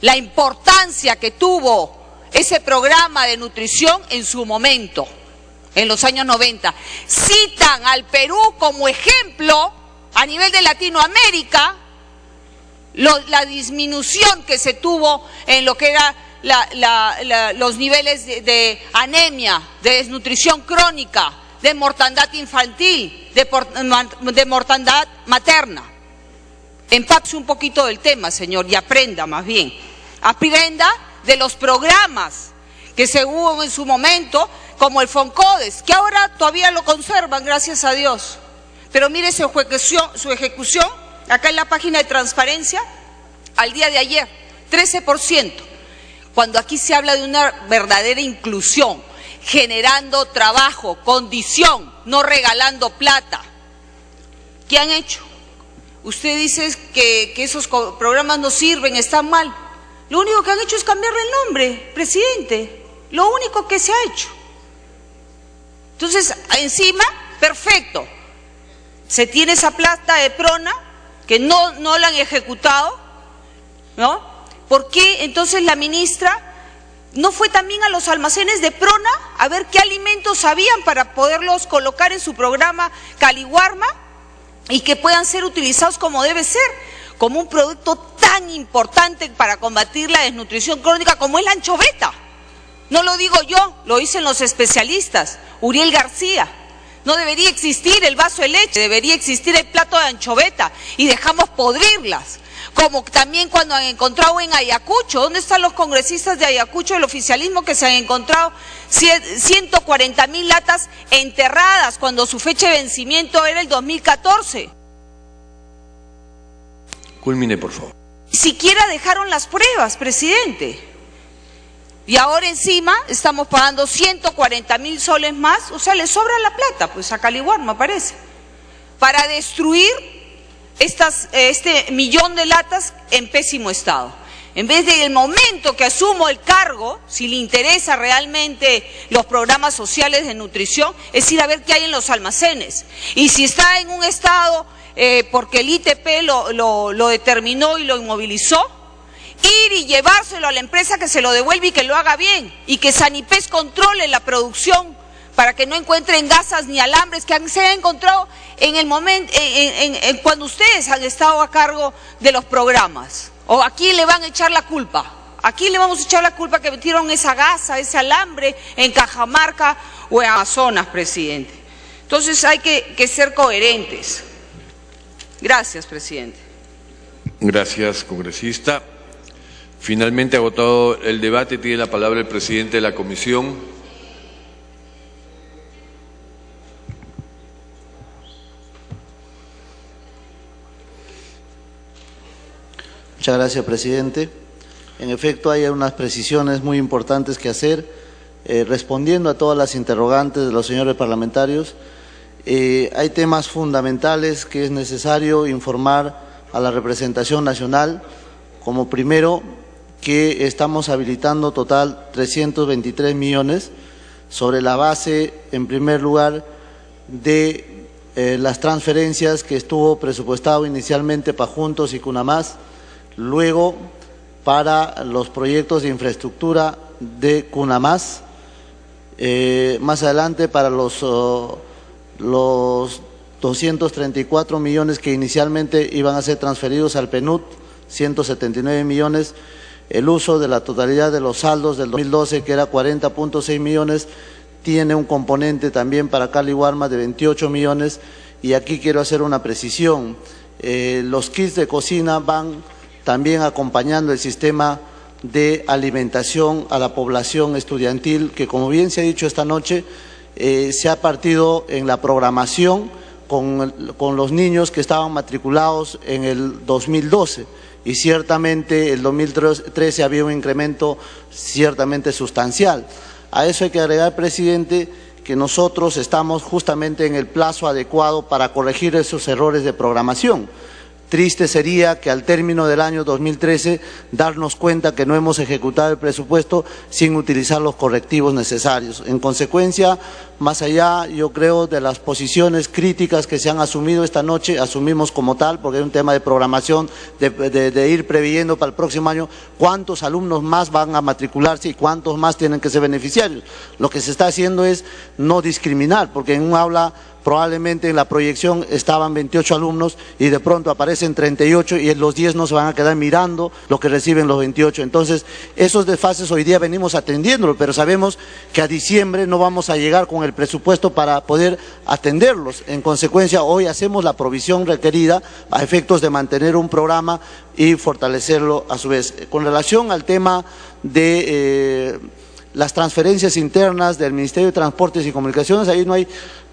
la importancia que tuvo ese programa de nutrición en su momento, en los años 90. Citan al Perú como ejemplo a nivel de Latinoamérica, la disminución que se tuvo en lo que era los niveles de anemia, de desnutrición crónica, de mortandad infantil, de mortandad materna. Empapse un poquito del tema, señor, y aprenda más bien. Aprenda de los programas que se hubo en su momento, como el FONCODES, que ahora todavía lo conservan, gracias a Dios. Pero mire su ejecución, acá en la página de transparencia, al día de ayer, 13%. Cuando aquí se habla de una verdadera inclusión, generando trabajo, condición, no regalando plata. ¿Qué han hecho? Usted dice que esos programas no sirven, están mal. Lo único que han hecho es cambiarle el nombre, presidente. Lo único que se ha hecho. Entonces, encima, perfecto. Se tiene esa plata de PRONA que no la han ejecutado, ¿no? ¿Por qué entonces la ministra no fue también a los almacenes de PRONA a ver qué alimentos habían para poderlos colocar en su programa Caliwarma y que puedan ser utilizados como debe ser, como un producto tan importante para combatir la desnutrición crónica como es la anchoveta? No lo digo yo, lo dicen los especialistas. Uriel García. No debería existir el vaso de leche, debería existir el plato de anchoveta y dejamos podrirlas. Como también cuando han encontrado en Ayacucho, ¿dónde están los congresistas de Ayacucho, el oficialismo, que se han encontrado 140.000 latas enterradas cuando su fecha de vencimiento era el 2014? Culmine, por favor. Siquiera dejaron las pruebas, presidente. Y ahora encima estamos pagando 140.000 soles más, o sea, le sobra la plata, pues a Caliwarma parece, para destruir este millón de latas en pésimo estado. En vez de el momento que asumo el cargo, si le interesa realmente los programas sociales de nutrición, es ir a ver qué hay en los almacenes. Y si está en un estado, porque el ITP lo determinó y lo inmovilizó, ir y llevárselo a la empresa que se lo devuelve y que lo haga bien. Y que Sanipes controle la producción para que no encuentren gasas ni alambres que se han encontrado en el momento, cuando ustedes han estado a cargo de los programas. ¿O a quién le van a echar la culpa? ¿A quién le vamos a echar la culpa que metieron esa gasa, ese alambre en Cajamarca o en Amazonas, presidente? Entonces hay que ser coherentes. Gracias, presidente. Gracias, congresista. Finalmente agotado el debate, tiene la palabra el presidente de la comisión. Muchas gracias, presidente. En efecto, hay unas precisiones muy importantes que hacer, respondiendo a todas las interrogantes de los señores parlamentarios. Hay temas fundamentales que es necesario informar a la representación nacional, como primero, que estamos habilitando total 323 millones sobre la base, en primer lugar, de las transferencias que estuvo presupuestado inicialmente para Juntos y Cunamás, luego para los proyectos de infraestructura de Cunamás, más adelante para los 234 millones que inicialmente iban a ser transferidos al PNUD, 179 millones, el uso de la totalidad de los saldos del 2012, que era 40.6 millones, tiene un componente también para Caliwarma de 28 millones, y aquí quiero hacer una precisión. Los kits de cocina van también acompañando el sistema de alimentación a la población estudiantil, que como bien se ha dicho esta noche, se ha partido en la programación con los niños que estaban matriculados en el 2012, y ciertamente el 2013 había un incremento ciertamente sustancial. A eso hay que agregar, presidente, que nosotros estamos justamente en el plazo adecuado para corregir esos errores de programación. Triste sería que al término del año 2013 darnos cuenta que no hemos ejecutado el presupuesto sin utilizar los correctivos necesarios. En consecuencia, más allá, yo creo, de las posiciones críticas que se han asumido esta noche, asumimos como tal, porque es un tema de programación, de ir previendo para el próximo año cuántos alumnos más van a matricularse y cuántos más tienen que ser beneficiarios. Lo que se está haciendo es no discriminar, porque en un aula probablemente en la proyección estaban 28 alumnos y de pronto aparecen 38 y los 10 no se van a quedar mirando lo que reciben los 28. Entonces, esos desfases hoy día venimos atendiéndolos, pero sabemos que a diciembre no vamos a llegar con el presupuesto para poder atenderlos. En consecuencia, hoy hacemos la provisión requerida a efectos de mantener un programa y fortalecerlo a su vez. Con relación al tema de las transferencias internas del Ministerio de Transportes y Comunicaciones, ahí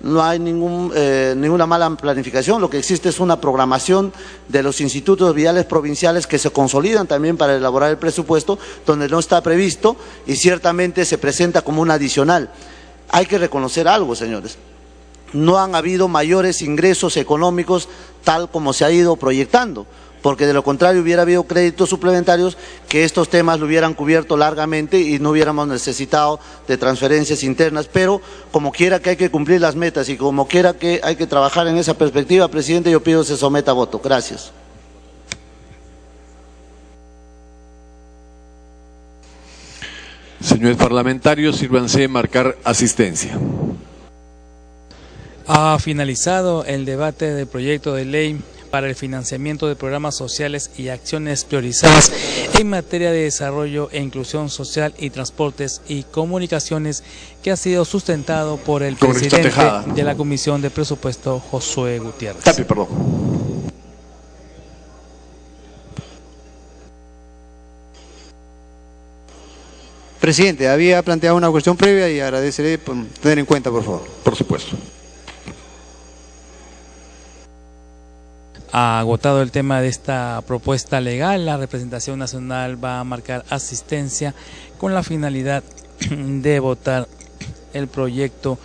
no hay ninguna mala planificación. Lo que existe es una programación de los institutos viales provinciales que se consolidan también para elaborar el presupuesto, donde no está previsto y ciertamente se presenta como un adicional. Hay que reconocer algo, señores. No han habido mayores ingresos económicos tal como se ha ido proyectando, porque de lo contrario hubiera habido créditos suplementarios que estos temas lo hubieran cubierto largamente y no hubiéramos necesitado de transferencias internas. Pero como quiera que hay que cumplir las metas y como quiera que hay que trabajar en esa perspectiva, presidente, yo pido se someta a voto. Gracias. Señores parlamentarios, sírvanse marcar asistencia. Ha finalizado el debate del proyecto de ley para el financiamiento de programas sociales y acciones priorizadas en materia de desarrollo e inclusión social y transportes y comunicaciones, que ha sido sustentado por el presidente de la Comisión de Presupuesto, Josué Gutiérrez. Tapia, perdón. Presidente, había planteado una cuestión previa y agradeceré por tener en cuenta, por favor. Por supuesto. agotado el tema de esta propuesta legal. La representación nacional va a marcar asistencia con la finalidad de votar el proyecto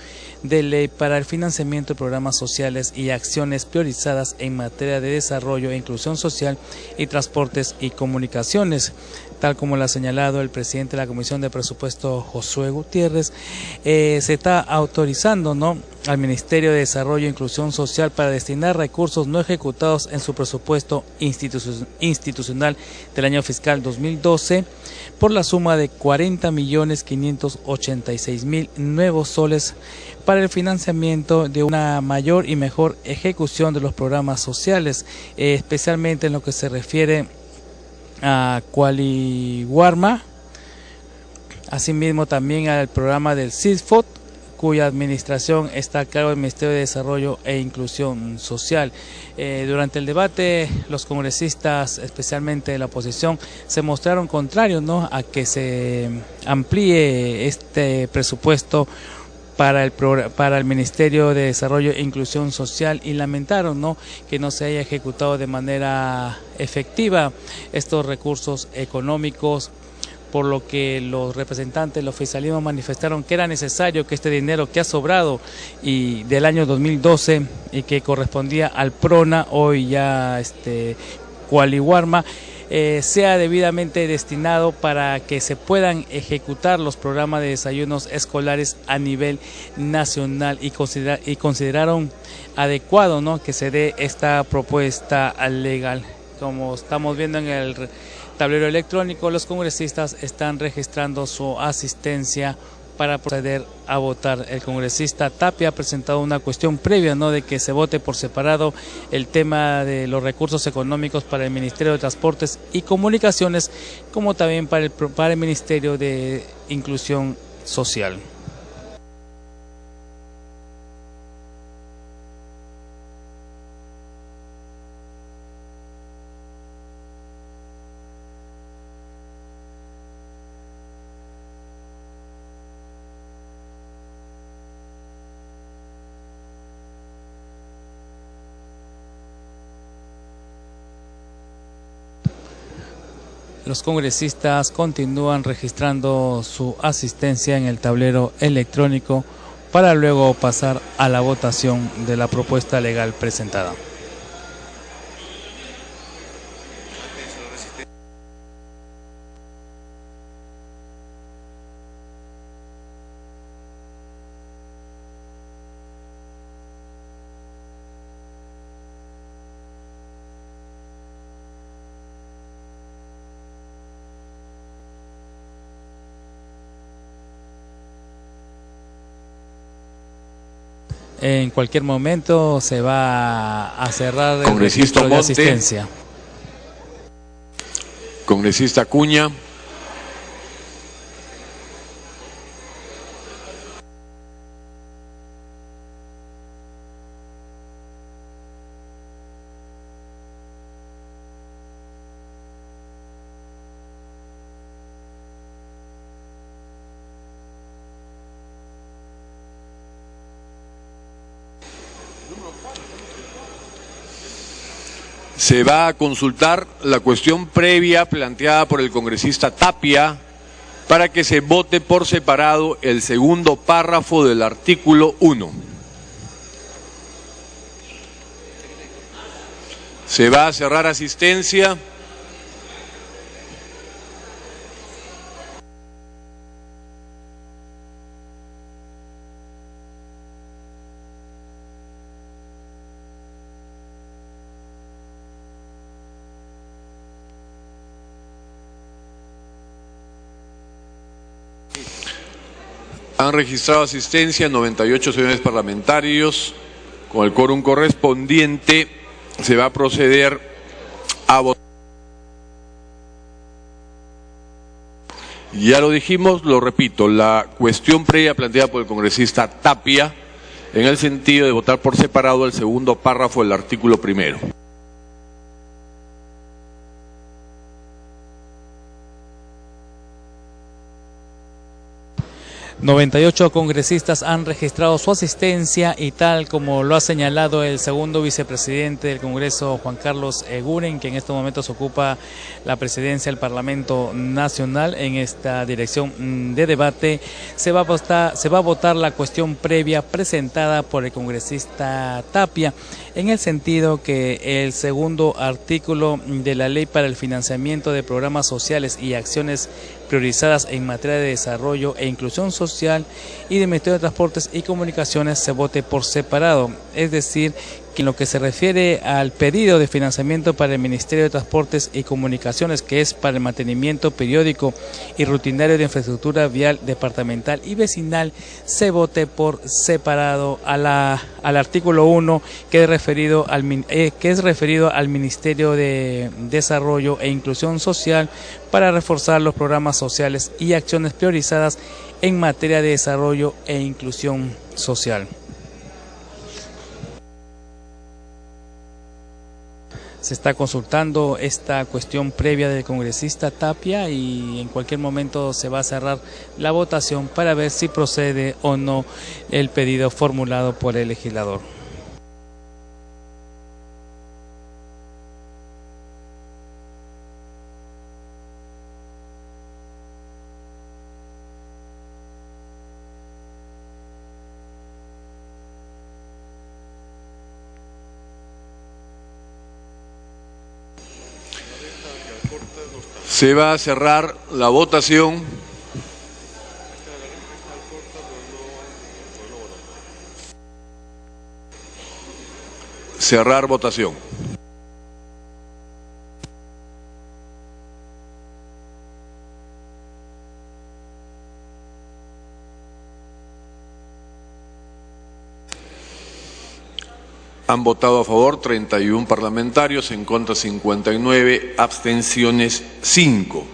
de ley para el financiamiento de programas sociales y acciones priorizadas en materia de desarrollo e inclusión social y transportes y comunicaciones. Tal como lo ha señalado el presidente de la Comisión de Presupuesto, Josué Gutiérrez, se está autorizando, ¿no?, al Ministerio de Desarrollo e Inclusión Social para destinar recursos no ejecutados en su presupuesto institucional del año fiscal 2012 por la suma de 40.586.000 nuevos soles para el financiamiento de una mayor y mejor ejecución de los programas sociales, especialmente en lo que se refiere a Qualiwarma, asimismo también al programa del CISFOT, cuya administración está a cargo del Ministerio de Desarrollo e Inclusión Social. Durante el debate, los congresistas, especialmente de la oposición, se mostraron contrarios, ¿no?, a que se amplíe este presupuesto para el Ministerio de Desarrollo e Inclusión Social, y lamentaron, ¿no?, que no se haya ejecutado de manera efectiva estos recursos económicos, por lo que los representantes del oficialismo manifestaron que era necesario que este dinero que ha sobrado y del año 2012 y que correspondía al PRONA, hoy ya Qualiwarma, sea debidamente destinado para que se puedan ejecutar los programas de desayunos escolares a nivel nacional, y consideraron adecuado, ¿no?, que se dé esta propuesta legal. Como estamos viendo en el tablero electrónico, los congresistas están registrando su asistencia para proceder a votar. El congresista Tapia ha presentado una cuestión previa, ¿no?, de que se vote por separado el tema de los recursos económicos para el Ministerio de Transportes y Comunicaciones, como también para el Ministerio de Inclusión Social. Los congresistas continúan registrando su asistencia en el tablero electrónico para luego pasar a la votación de la propuesta legal presentada. En cualquier momento se va a cerrar el registro de asistencia. Congresista Acuña. Se va a consultar la cuestión previa planteada por el congresista Tapia para que se vote por separado el segundo párrafo del artículo 1. Se va a cerrar asistencia. Han registrado asistencia 98 señores parlamentarios. Con el quórum correspondiente se va a proceder a votar. Ya lo dijimos, lo repito, la cuestión previa planteada por el congresista Tapia en el sentido de votar por separado el segundo párrafo del artículo primero. 98 congresistas han registrado su asistencia y tal como lo ha señalado el segundo vicepresidente del Congreso, Juan Carlos Eguren, que en estos momentos ocupa la presidencia del Parlamento Nacional. En esta dirección de debate se va a votar la cuestión previa presentada por el congresista Tapia, en el sentido que el segundo artículo de la Ley para el Financiamiento de Programas Sociales y Acciones Priorizadas en materia de desarrollo e inclusión social y del Ministerio de Transportes y Comunicaciones se vote por separado. Es decir, que en lo que se refiere al pedido de financiamiento para el Ministerio de Transportes y Comunicaciones, que es para el mantenimiento periódico y rutinario de infraestructura vial departamental y vecinal, se vote por separado al artículo 1, que es referido al Ministerio de Desarrollo e Inclusión Social para reforzar los programas sociales y acciones priorizadas en materia de desarrollo e inclusión social. Se está consultando esta cuestión previa del congresista Tapia y en cualquier momento se va a cerrar la votación para ver si procede o no el pedido formulado por el legislador. Se va a cerrar la votación. Cerrar votación. Han votado a favor 31 parlamentarios, en contra 59, abstenciones 5.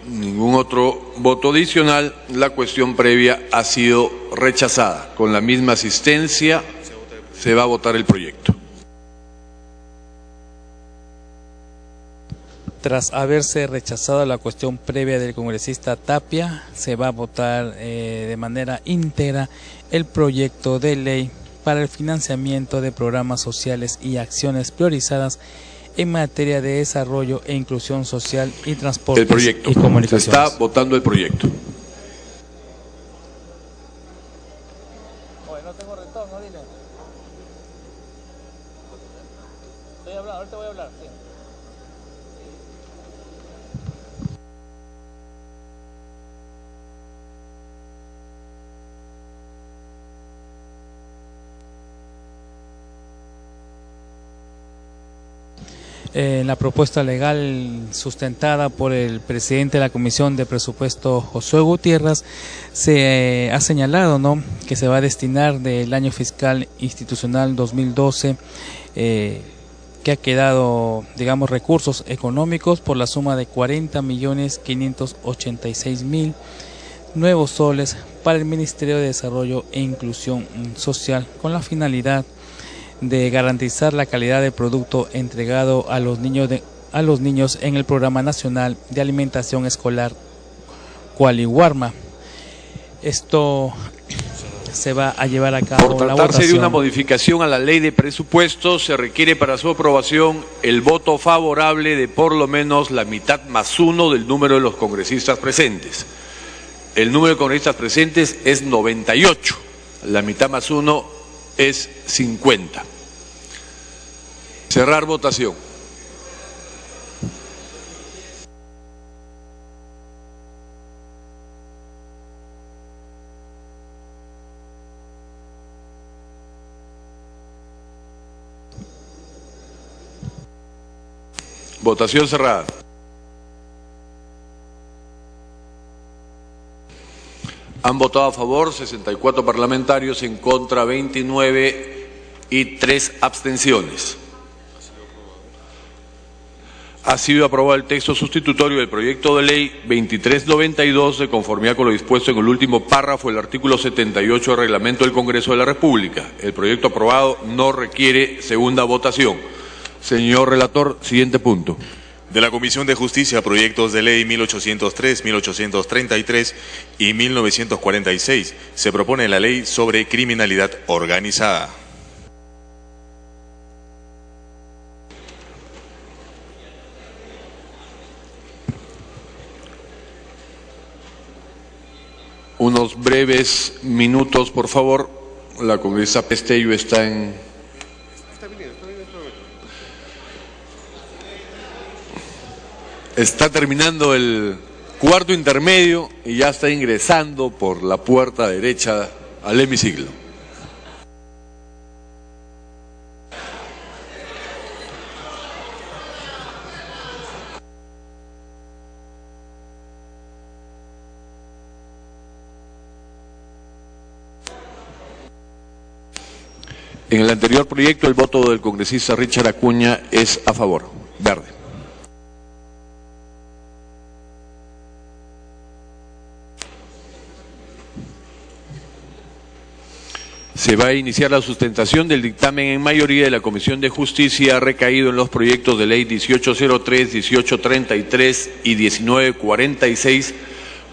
Ningún otro voto adicional. La cuestión previa ha sido rechazada. Con la misma asistencia se va a votar el proyecto. Tras haberse rechazado la cuestión previa del congresista Tapia, se va a votar de manera íntegra el proyecto de ley para el financiamiento de programas sociales y acciones priorizadas en materia de desarrollo e inclusión social y transportes el proyecto. Y comunicaciones. Se está votando el proyecto. No tengo retorno, dile. Estoy hablando, ahorita voy a hablar, sí. La propuesta legal sustentada por el presidente de la Comisión de Presupuesto, Josué Gutiérrez, se ha señalado, ¿no?, que se va a destinar del año fiscal institucional 2012, que ha quedado, digamos, recursos económicos por la suma de 40.586.000 nuevos soles para el Ministerio de Desarrollo e Inclusión Social, con la finalidad de garantizar la calidad del producto entregado a los niños en el Programa Nacional de Alimentación Escolar Cualihuarma. Esto se va a llevar a cabo. Por tratarse de una modificación a la ley de presupuestos, se requiere para su aprobación el voto favorable de por lo menos la mitad más uno del número de los congresistas presentes. El número de congresistas presentes es 98, la mitad más uno es 50. Cerrar votación. Votación cerrada. Han votado a favor 64 parlamentarios, en contra 29 y 3 abstenciones. Ha sido aprobado el texto sustitutorio del proyecto de ley 2392 de conformidad con lo dispuesto en el último párrafo del artículo 78 del reglamento del Congreso de la República. El proyecto aprobado no requiere segunda votación. Señor relator, siguiente punto. De la Comisión de Justicia, proyectos de ley 1803, 1833 y 1946. Se propone la ley sobre criminalidad organizada. Unos breves minutos, por favor. La congresista Pestello está en... Está terminando el cuarto intermedio y ya está ingresando por la puerta derecha al hemiciclo. En el anterior proyecto, el voto del congresista Richard Acuña es a favor. Verde. Se va a iniciar la sustentación del dictamen en mayoría de la Comisión de Justicia recaído en los proyectos de ley 1803, 1833 y 1946,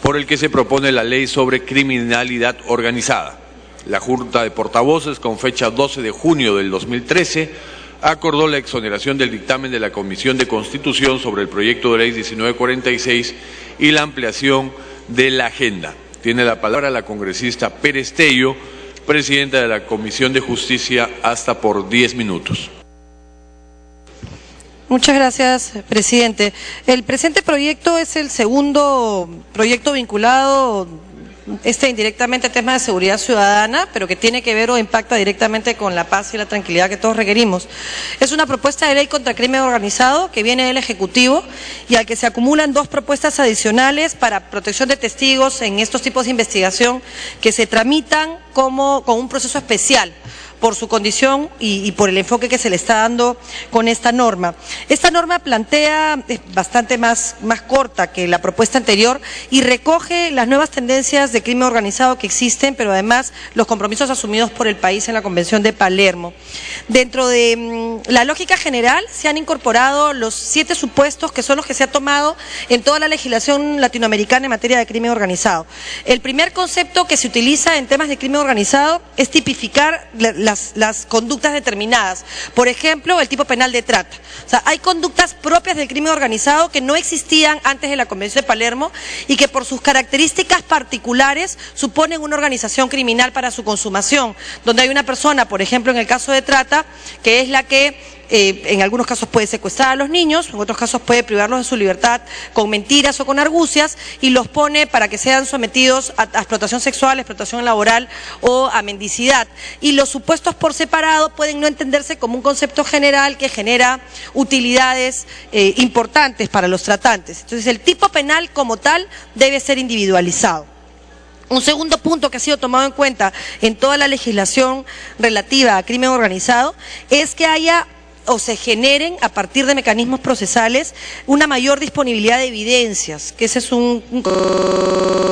por el que se propone la ley sobre criminalidad organizada. La Junta de Portavoces, con fecha 12 de junio del 2013, acordó la exoneración del dictamen de la Comisión de Constitución sobre el proyecto de ley 1946 y la ampliación de la agenda. Tiene la palabra la congresista Pérez Tello, presidenta de la Comisión de Justicia, hasta por 10 minutos. Muchas gracias, presidente. El presente proyecto es el segundo proyecto vinculado indirectamente a temas de seguridad ciudadana, pero que tiene que ver o impacta directamente con la paz y la tranquilidad que todos requerimos. Es una propuesta de ley contra crimen organizado que viene del Ejecutivo y al que se acumulan dos propuestas adicionales para protección de testigos en estos tipos de investigación que se tramitan con un proceso especial por su condición y por el enfoque que se le está dando con esta norma. Esta norma plantea, es bastante más corta que la propuesta anterior y recoge las nuevas tendencias de crimen organizado que existen, pero además los compromisos asumidos por el país en la Convención de Palermo. Dentro de la lógica general se han incorporado los 7 supuestos que son los que se ha tomado en toda la legislación latinoamericana en materia de crimen organizado. El primer concepto que se utiliza en temas de crimen organizado es tipificar las conductas determinadas. Por ejemplo, el tipo penal de trata. O sea, hay conductas propias del crimen organizado que no existían antes de la Convención de Palermo y que por sus características particulares suponen una organización criminal para su consumación, donde hay una persona, por ejemplo, en el caso de trata, que es la que en algunos casos puede secuestrar a los niños, en otros casos puede privarlos de su libertad con mentiras o con argucias y los pone para que sean sometidos a explotación sexual, explotación laboral o a mendicidad. Y los supuestos por separado pueden no entenderse como un concepto general que genera utilidades importantes para los tratantes. Entonces, el tipo penal como tal debe ser individualizado. Un segundo punto que ha sido tomado en cuenta en toda la legislación relativa a crimen organizado es que haya o se generen a partir de mecanismos procesales una mayor disponibilidad de evidencias, que ese es un